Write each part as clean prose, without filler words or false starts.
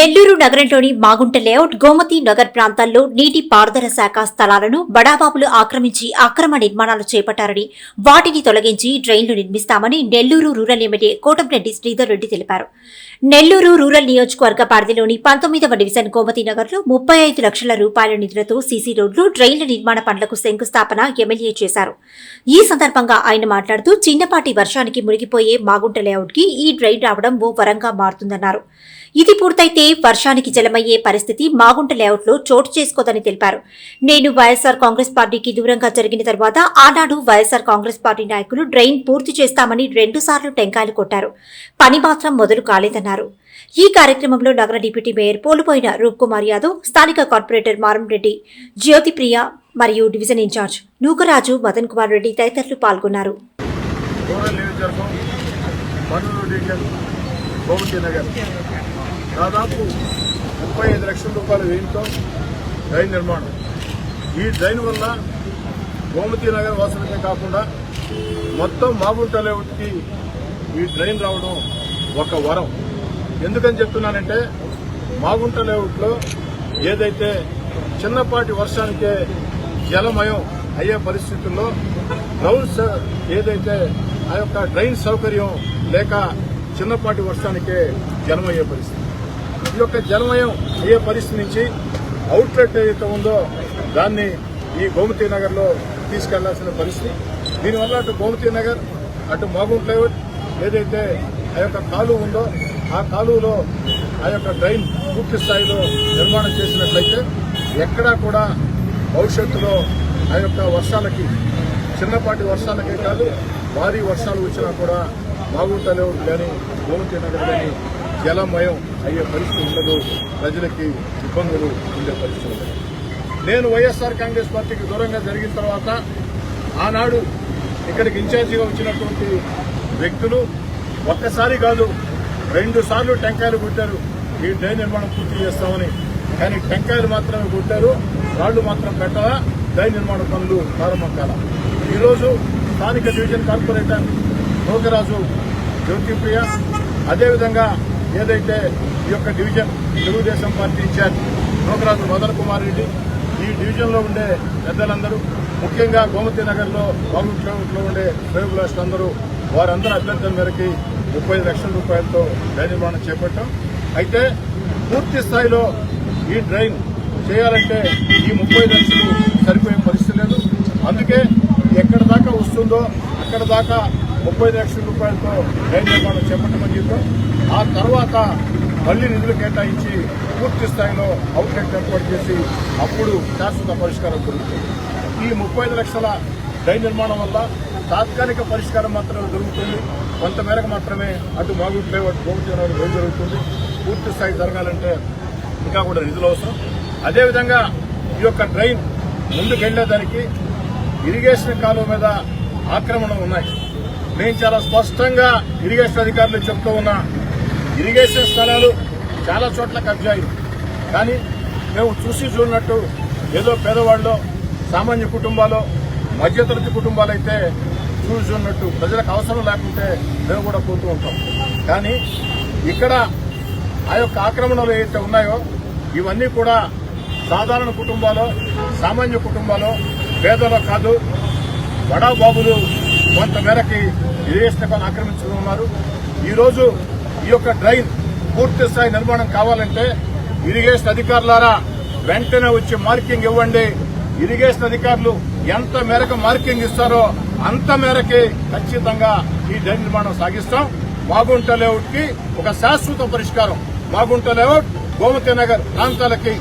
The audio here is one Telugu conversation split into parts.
నెల్లూరు నగరంలోని మాగుంట లేఅవుట్, గోమతి నగర్ ప్రాంతాల్లో నీటి పారుదల శాఖ స్థలాలను బడాబాబులు ఆక్రమించి అక్రమ నిర్మాణాలు చేపట్టారని, వాటిని తొలగించి డ్రైన్లు నిర్మిస్తామని నెల్లూరు రూరల్ ఎమ్మెల్యే కోటంరెడ్డి శ్రీధర్ రెడ్డి తెలిపారు. నెల్లూరు రూరల్ నియోజకవర్గ పరిధిలోని 19వ డివిజన్ గోమతి నగర్లో 35 లక్షల రూపాయల నిధులతో సీసీ రోడ్లు, డ్రైన్ల నిర్మాణ పనులకు శంకుస్థాపన ఎమ్మెల్యే చేశారు. ఈ సందర్భంగా ఆయన మాట్లాడుతూ, చిన్నపాటి వర్షానికి మునిగిపోయే మాగుంట లేఅవుట్ కి ఈ డ్రైన్ రావడం ఓ వరంగా మారుతుందన్నారు. ఇది పూర్తయితే వర్షానికి జలమయ్యే పరిస్థితి మాగుంట లేఅవుట్ లో చోటు చేసుకోదని తెలిపారు. నేను వైఎస్ఆర్ కాంగ్రెస్ పార్టీకి దూరంగా జరిగిన తర్వాత ఆనాడు వైఎస్ఆర్ కాంగ్రెస్ పార్టీ నాయకులు డ్రైన్ పూర్తి చేస్తామని 2 సార్లు టెంకాయలు కొట్టారు. పని మాత్రం మొదలు కాలేదన్నారు. ఈ కార్యక్రమంలో నగర డిప్యూటీ మేయర్ పోలుపోయిన రూప్కుమార్ యాదవ్, స్థానిక కార్పొరేటర్ మారంరెడ్డి, జ్యోతిప్రియ మరియు డివిజన్ ఇన్ఛార్జ్ నూకరాజు మదన్ కుమార్ రెడ్డి తదితరులు పాల్గొన్నారు. దాదాపు 35 లక్షల రూపాయల వ్యయంతో డ్రైన్ నిర్మాణం. ఈ డ్రైన్ వల్ల గోమతి నగర్ వాసులకే కాకుండా మొత్తం మాగుంట లేఅవుట్కి ఈ డ్రైన్ రావడం ఒక వరం. ఎందుకని చెప్తున్నానంటే, మాగుంట లేఅవుట్లో ఏదైతే చిన్నపాటి వర్షానికే జలమయం అయ్యే పరిస్థితుల్లో గ్రౌండ్స్ ఏదైతే ఆ యొక్క డ్రైన్ సౌకర్యం లేక చిన్నపాటి వర్షానికే జలమయ్యే పరిస్థితి. ఈ యొక్క జలమయం అయ్యే పరిస్థితి నుంచి అవుట్లెట్ ఏదైతే ఉందో దాన్ని ఈ గోమతి నగర్లో తీసుకెళ్లాల్సిన పరిస్థితి. దీనివల్ల అటు గోమతి నగర్, అటు మాగుంట లేఅవుట్ ఏదైతే ఆ యొక్క కాలువ ఉందో ఆ కాలువలో ఆ యొక్క డ్రైన్ పూర్తి స్థాయిలో నిర్మాణం చేసినట్లయితే ఎక్కడా కూడా భవిష్యత్తులో ఆ యొక్క వర్షాలకి, చిన్నపాటి వర్షాలకే కాదు భారీ వర్షాలు వచ్చినా కూడా మాగుంట లేఅవుట్ కానీ గోమతి నగర్ కానీ జలమయం అయ్యే పరిస్థితి ఉండదు, ప్రజలకి ఇబ్బందులు ఉండే పరిస్థితి ఉండదు. నేను వైఎస్ఆర్ కాంగ్రెస్ పార్టీకి దూరంగా జరిగిన తర్వాత ఆనాడు ఇక్కడికి ఇన్ఛార్జిగా వచ్చినటువంటి వ్యక్తులు ఒక్కసారి కాదు 2 సార్లు టెంకాయలు కొట్టారు ఈ డ్రైన్ నిర్మాణం పూర్తి చేస్తామని. కానీ టెంకాయలు మాత్రమే కొట్టారు, రాళ్లు మాత్రం పెట్టాలా, డ్రైన్ నిర్మాణ పనులు ప్రారంభం కాల. ఈరోజు స్థానిక డివిజన్ కార్పొరేటర్ నూకరాజు, జ్యోతిప్రియ, అదేవిధంగా ఏదైతే ఈ యొక్క division Telugu Desam party incharge Nukaraju Madan Kumar Reddy, ఈ డివిజన్లో ఉండే పెద్దలందరూ, ముఖ్యంగా గోమతి నగర్లో మాగుంట్లో ఉండే శ్రేయోభిలాషులందరూ వారందరూ అభ్యర్థన మేరకి 35 లక్షల రూపాయలతో డ్రైన్ నిర్మాణం చేపట్టాం. అయితే పూర్తి స్థాయిలో ఈ డ్రైన్ చేయాలంటే ఈ 35 లక్షలు సరిపోయే పరిస్థితి లేదు. అందుకే ఎక్కడ దాకా వస్తుందో అక్కడ దాకా 35 లక్షల రూపాయలతో డ్రైన్ నిర్మాణం చేపట్టమని చెప్పాం. ఆ తర్వాత మళ్లీ నిధులు కేటాయించి పూర్తి స్థాయిలో అవుట్లెట్ ఏర్పాటు చేసి అప్పుడు శాశ్వత పరిష్కారం దొరుకుతుంది. ఈ 35 లక్షల డ్రైన్ నిర్మాణం వల్ల తాత్కాలిక పరిష్కారం మాత్రమే దొరుకుతుంది. కొంతమేరకు మాత్రమే అటు మాగుంట లేఅవుట్, గోమతి నగర్ డ్రైన్ జరుగుతుంది. పూర్తి స్థాయి జరగాలంటే ఇంకా కూడా నిధులు అవసరం. అదేవిధంగా ఈ యొక్క డ్రైన్ ముందుకెళ్లేదానికి ఇరిగేషన్ కాలువ మీద ఆక్రమణలు ఉన్నాయి. నేను చాలా స్పష్టంగా ఇరిగేషన్ అధికారులు చెప్తూ ఉన్నా, ఇరిగేషన్ స్థలాలు చాలా చోట్ల కబ్జా అయింది. కానీ మేము చూసినట్టు ఏదో పేదవాళ్ళు, సామాన్య కుటుంబాలు, మధ్యతరగతి కుటుంబాలు అయితే చూసినట్టు ప్రజలకు అవసరం లేకుంటే మేము కూడా పోతూ ఉంటాం. కానీ ఇక్కడ ఆ యొక్క ఆక్రమణలు ఏవైతే ఉన్నాయో ఇవన్నీ కూడా సాధారణ కుటుంబాలు, సామాన్య కుటుంబాలు, పేదలు కాదు, బడాబాబులు కొంతమేరకి ఇరిగేషన్ ఆక్రమించుకుని ఉన్నారు. ఈరోజు ఈ యొక్క డ్రైన్ పూర్తి స్థాయి నిర్మాణం కావాలంటే ఇరిగేషన్ అధికారులారా వెంటనే వచ్చి మార్కింగ్ ఇవ్వండి. ఇరిగేషన్ అధికారులు ఎంత మేరకు మార్కింగ్ ఇస్తారో అంత మేరకి ఖచ్చితంగా ఈ డ్రైన్ నిర్మాణం సాగిస్తాం. మాగుంట లేఅవుట్ కి ఒక శాశ్వత పరిష్కారం. మాగుంట లేఅవుట్, గోమతి నగర్ ప్రాంతాలకి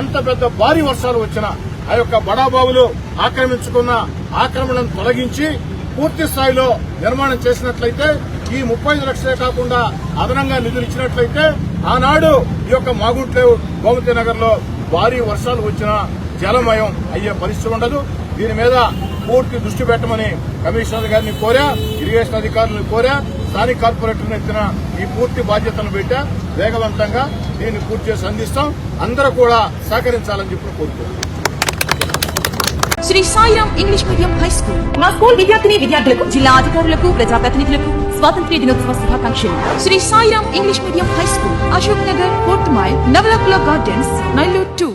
ఎంత పెద్ద భారీ వర్షాలు వచ్చినా ఆ యొక్క బడాబాబులు ఆక్రమించుకున్న ఆక్రమణను తొలగించి పూర్తి స్థాయిలో నిర్మాణం చేసినట్లయితే ఈ 35 లక్షలే కాకుండా అదనంగా నిధులు ఇచ్చినట్లయితే ఆనాడు ఈ యొక్క మాగుంట లేఅవుట్, గోమతి నగర్ లో భారీ వర్షాలు వచ్చినా జలమయం అయ్యే పరిస్థితి ఉండదు. దీని మీద పూర్తి దృష్టి పెట్టమని కమిషనర్ గారిని కోరా, ఇరిగేషన్ అధికారులను కోరా, స్థానిక కార్పొరేటర్ను ఎత్తిన ఈ పూర్తి బాధ్యతను పెట్టా. వేగవంతంగా దీన్ని పూర్తి చేసి అందిస్తాం. అందరూ కూడా సహకరించాలని చెప్పి కోరుతున్నాం. Shri Sairam English medium high school మా స్కూల్ విద్యార్థిని విద్యార్థులకు, జిల్లా అధికారులకు, ప్రజాప్రతినిధులకు స్వాతంత్ర్య దినోత్సవ శుభాకాంక్షలు. Shri Sairam English medium high school, Ashok Nagar, 4th mile, Navalakula Gardens, Nellore 2.